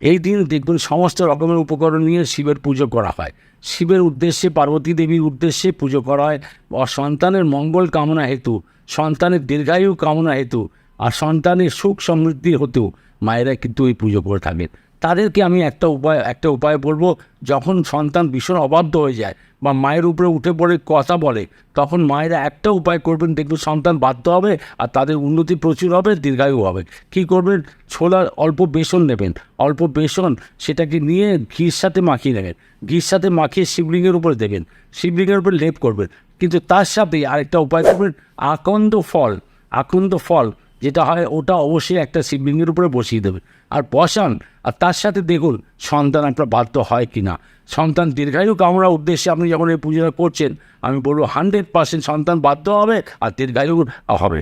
এই দিন দেখবেন সমস্ত রকমের উপকরণ নিয়ে শিবের পুজো করা হয়। শিবের উদ্দেশ্যে, পার্বতী দেবীর উদ্দেশ্যে পুজো করা হয়। সন্তানের মঙ্গল কামনা হেতু, সন্তানের দীর্ঘায়ু কামনা হেতু, আর সন্তানের সুখ সমৃদ্ধি হেতু মায়েরা কিন্তু এই পুজো করে থাকেন। তাদেরকে আমি একটা উপায় বলবো, যখন সন্তান ভীষণ অবাধ্য হয়ে যায় বা মায়ের উপরে উঠে পড়ে কথা বলে, তখন মায়েরা একটা উপায় করবেন, দেখবেন সন্তান বাধ্য হবে আর তাদের উন্নতি প্রচুর হবে, দীর্ঘায়ু হবে। কী করবেন? ছোলার অল্প বেসন নেবেন, অল্প বেসন সেটাকে নিয়ে ঘির সাথে মাখিয়ে নেবেন, ঘির সাথে মাখিয়ে শিবলিঙ্গের উপরে দেবেন, শিবলিঙ্গের উপরে লেপ করবেন। কিন্তু তার সাথে আরেকটা উপায় করবেন, আকন্দ ফল যেটা হয় ওটা অবশ্যই একটা শিবলিঙ্গের উপরে বসিয়ে দেবেন আর বসান। আর তার সাথে দেখুন সন্তান আপনার বাধ্য হয় কি না। সন্তান দীর্ঘায়ু কামনার উদ্দেশ্যে আপনি যখন এই পুজোটা করছেন, আমি বলবো 100% সন্তান বাধ্য হবে আর দীর্ঘায়ু হবে।